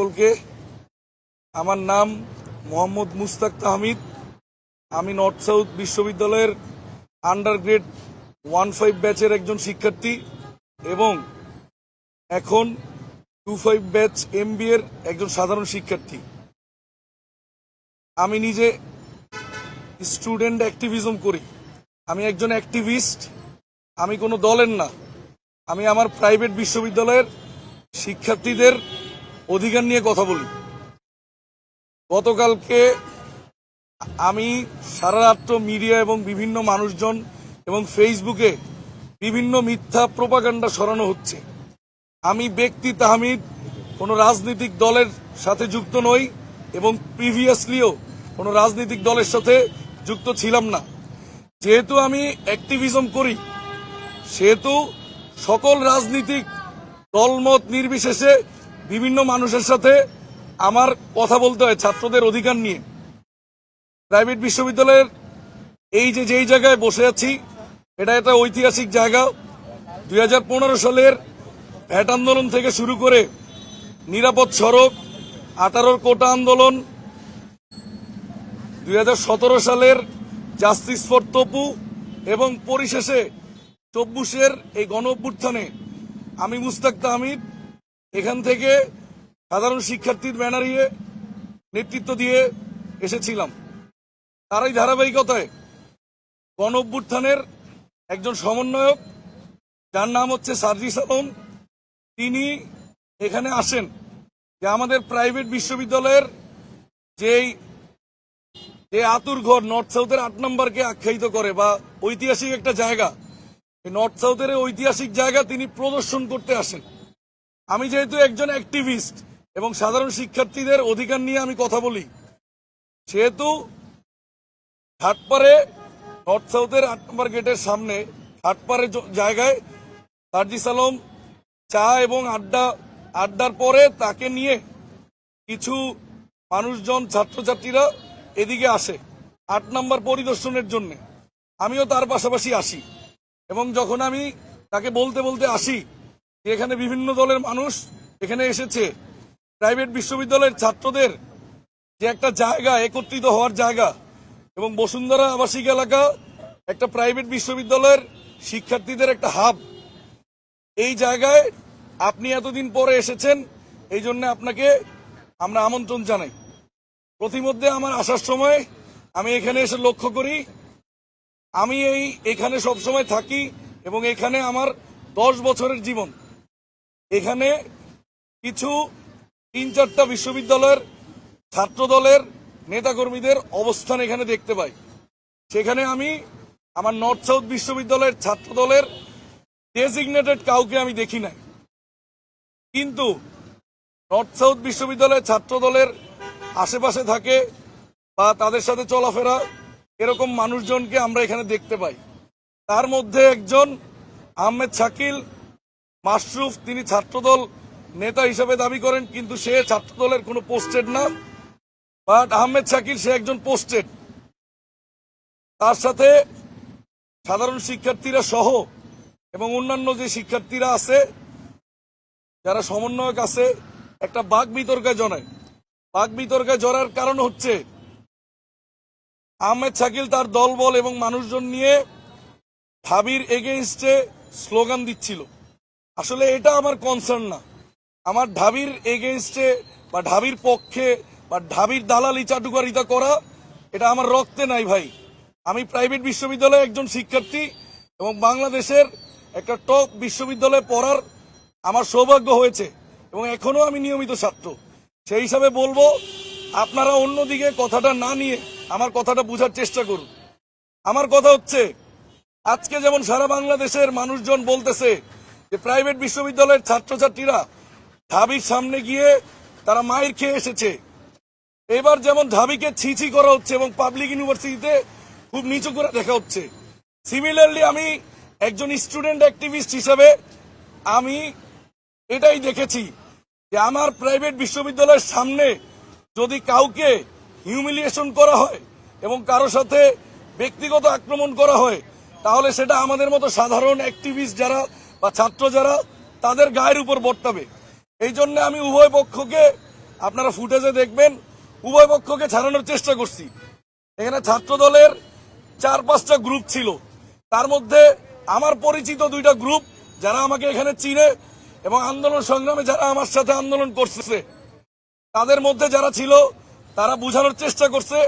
সকলকে। আমার নাম মোহাম্মদ মুস্তাক তাহমিদ। আমি নর্থ সাউথ বিশ্ববিদ্যালয়ের আন্ডারগ্রেড 15 ব্যাচের একজন শিক্ষার্থী এবং এখন 25 ব্যাচ MBA এর একজন সাধারণ শিক্ষার্থী। আমি নিজে স্টুডেন্ট অ্যাক্টিভিজম করি। আমি একজন অ্যাক্টিভিস্ট। আমি কোনো দলের না। আমি আমার প্রাইভেট বিশ্ববিদ্যালয়ের শিক্ষার্থীদের অধিকার নিয়ে কথা বলি। গতকালকে আমি সারা রাত্র মিডিয়া এবং বিভিন্ন মানুষজন এবং ফেসবুকে বিভিন্ন মিথ্যা প্রোপাগান্ডা ছড়ানো হচ্ছে। আমি ব্যক্তি তাহমিদ কোনো রাজনৈতিক দলের সাথে যুক্ত নই এবং প্রিভিয়াসলিও কোনো রাজনৈতিক দলের সাথে যুক্ত ছিলাম না। যেহেতু আমি অ্যাক্টিভিজম করি সেহেতু সকল রাজনৈতিক দলমত নির্বিশেষে বিভিন্ন মানুষের সাথে আমার কথা বলতে হয় ছাত্রদের অধিকার নিয়ে। প্রাইভেট বিশ্ববিদ্যালয়ের এই যেই জায়গায় বসে আছি এটা একটা ঐতিহাসিক জায়গা। 2015 সালের ভ্যাট আন্দোলন থেকে শুরু করে নিরাপদ সড়ক, 18 কোটা আন্দোলন, 2017 সালের জাস্টিস ফর তপু এবং পরিশেষে 24-এর এই গণ অভ্যুত্থানে আমি মুস্তাক তাহমিদ এখান থেকে সাধারণ শিক্ষার্থীর ব্যানারিয়ে নেতৃত্ব দিয়ে এসেছিলাম। তারই ধারাবাহিকতায় গণ অভ্যুত্থানের একজন সমন্বয়ক যার নাম হচ্ছে সার্জিস আলম, তিনি এখানে আসেন যে আমাদের প্রাইভেট বিশ্ববিদ্যালয়ের যে আতুর ঘর নর্থ সাউথের 8 নম্বরকে আখ্যায়িত করে বা ঐতিহাসিক একটা জায়গা, এই নর্থ সাউথের ঐতিহাসিক জায়গা তিনি প্রদর্শন করতে আসেন। আমি যেহেতু একজন অ্যাক্টিভিস্ট এবং সাধারণ শিক্ষার্থীদের অধিকার নিয়ে আমি কথা বলি সেহেতু ঘাটপাড়ে নর্থ সাউথের 8 নম্বর গেটের সামনে ঘাটপাড়ে জায়গায় সার্জিস আলম চা এবং আড্ডার পরে তাকে নিয়ে কিছু মানুষজন ছাত্রছাত্রীরা এদিকে আসে 8 নম্বর পরিদর্শনের জন্য। আমিও তার পাশাপাশি আসি এবং যখন আমি তাকে বলতে আসি যে এখানে বিভিন্ন দলের মানুষ এখানে এসেছে, প্রাইভেট বিশ্ববিদ্যালয়ের ছাত্রদের যে একটা জায়গা, একত্রিত হওয়ার জায়গা এবং বসুন্ধরা আবাসিক এলাকা একটা প্রাইভেট বিশ্ববিদ্যালয়ের শিক্ষার্থীদের একটা হাব, এই জায়গায় আপনি এতদিন পরে এসেছেন, এই জন্য আপনাকে আমরা আমন্ত্রণ জানাই। প্রতিমধ্যে আমার আসার সময় আমি এখানে এসে লক্ষ্য করি আমি এখানে সবসময় থাকি এবং এখানে আমার 10 বছরের জীবন। এখানে কিছু 3-4টা বিশ্ববিদ্যালয়ের ছাত্র দলের নেতাকর্মীদের অবস্থান এখানে দেখতে পাই। সেখানে আমি আমার নর্থ সাউথ বিশ্ববিদ্যালয়ের ছাত্র দলের ডেজিগনেটেড কাউকে আমি দেখি নাই, কিন্তু নর্থ সাউথ বিশ্ববিদ্যালয়ের ছাত্র দলের আশেপাশে থাকে বা তাদের সাথে চলাফেরা এরকম মানুষজনকে আমরা এখানে দেখতে পাই। তার মধ্যে একজন আহমেদ শাকিল মাশরুফ, তিনি ছাত্রদল নেতা হিসেবে দাবি করেন কিন্তু সে ছাত্রদলের কোনো পোস্টেড না, বাট আহমেদ শাকিল সে একজন পোস্টেড। তার সাথে সাধারণ শিক্ষার্থীরা সহ এবং অন্যান্য যে শিক্ষার্থীরা আছে যারা সমন্বয়ক আছে একটা বাক বিতর্কে জড়ায়। বাক বিতর্কে জড়ার কারণ হচ্ছে আহমেদ শাকিল তার দলবল এবং মানুষজন নিয়ে ঢাবির এগেইনস্টে স্লোগান দিচ্ছিল। আসলে এটা আমার কনসার্ন না। আমার ঢাবির এগেইনস্টে বা ঢাবির পক্ষে বা ঢাবির দালালি চাটুকারিতা করা এটা আমার রক্তে নাই ভাই। আমি প্রাইভেট বিশ্ববিদ্যালয়ে একজন শিক্ষার্থী এবং বাংলাদেশের একটা টপ বিশ্ববিদ্যালয়ে পড়ার আমার সৌভাগ্য হয়েছে এবং এখনো আমি নিয়মিত ছাত্র। সেই হিসাবে বলবো আপনারা অন্যদিকে কথাটা না নিয়ে আমার কথাটা বোঝার চেষ্টা করুন। আমার কথা হচ্ছে আজকে যেমন সারা বাংলাদেশের মানুষজন বলতেছে যে প্রাইভেট বিশ্ববিদ্যালয়ের ছাত্রছাত্রীরা ঢাবির সামনে গিয়ে তারা মাইর খেয়ে এসেছে, এবার যেমন ঢাবিকে ছিছি করা হচ্ছে এবং পাবলিক ইউনিভার্সিটিতে খুব নিচু করে দেখা হচ্ছে। সিমিলারলি আমি একজন স্টুডেন্ট অ্যাক্টিভিস্ট হিসেবে আমি এটাই দেখেছি যে আমার প্রাইভেট বিশ্ববিদ্যালয়ের সামনে যদি কাউকে হিউমিলিয়েশন করা হয় এবং কারো সাথে ব্যক্তিগত আক্রমণ করা হয় তাহলে সেটা আমাদের মতো সাধারণ অ্যাক্টিভিস্ট যারা বা ছাত্র যারা তাদের গায়ের উপর বর্তাবে। এই জন্য আমি উভয় পক্ষকে আপনারা ফুটেজে দেখবেন উভয় পক্ষকে ছাড়ানোর চেষ্টা করছি। এখানে ছাত্র দলের 4-5টা গ্রুপ ছিল, তার মধ্যে আমার পরিচিত 2টা গ্রুপ যারা আমাকে এখানে চিনে এবং আন্দোলন সংগ্রামে যারা আমার সাথে আন্দোলন করছে, তাদের মধ্যে যারা ছিল তারা বোঝানোর চেষ্টা করছে